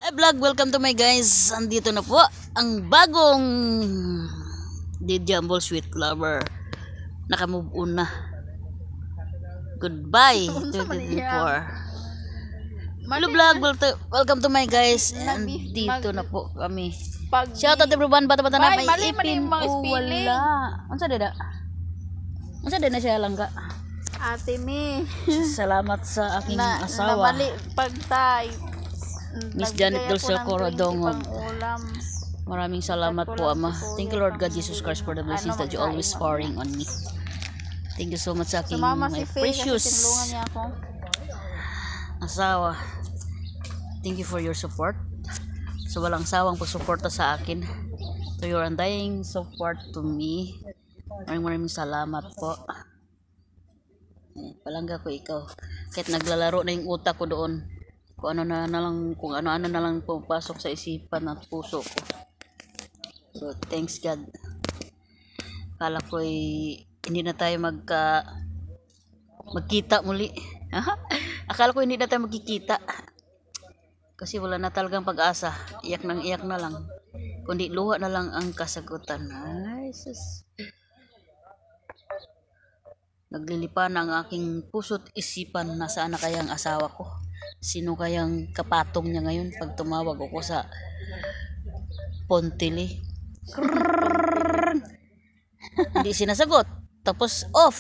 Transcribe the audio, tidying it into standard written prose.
Hi vlog, welcome to my guys. Andito na po ang bagong The Jumble Sweet Lover. Naka-move on na. Goodbye 2024. Hello vlog, welcome to my guys. Andito na po kami. Shout out everyone, bata-bata na may ipin o wala. Unsa dada? Unsa dada siya langga? Ate Mi. Salamat sa aking asawa. Nabali pagtay. Miss Janet Dulce Corodongon. Maraming salamat po, Ama. Thank you, Lord God Jesus Christ, for the blessings that you always pouring on me. Thank you so much sa aking my precious asawa. Thank you for your support. So, walang sawang pagsuporta sa akin. To your undying support to me. Maraming salamat po. Palangga ko ikaw. Kahit naglalaro na yung utak ko doon. Kung ano na lang pupasok sa isipan at puso ko. So thanks God. Akala ko hindi na tayo magkita muli. Akala ko hindi na tayo magkikita. Kasi wala na talagang pag-asa. Iyak na lang. Kundi luha na lang ang kasagutan. Ay, sus. Naglilipan ang aking puso't isipan. Nasaan na kayang asawa ko? Sino kayang kapatong niya ngayon pag tumawag ako sa Pontili? Hindi sinasagot. Tapos off.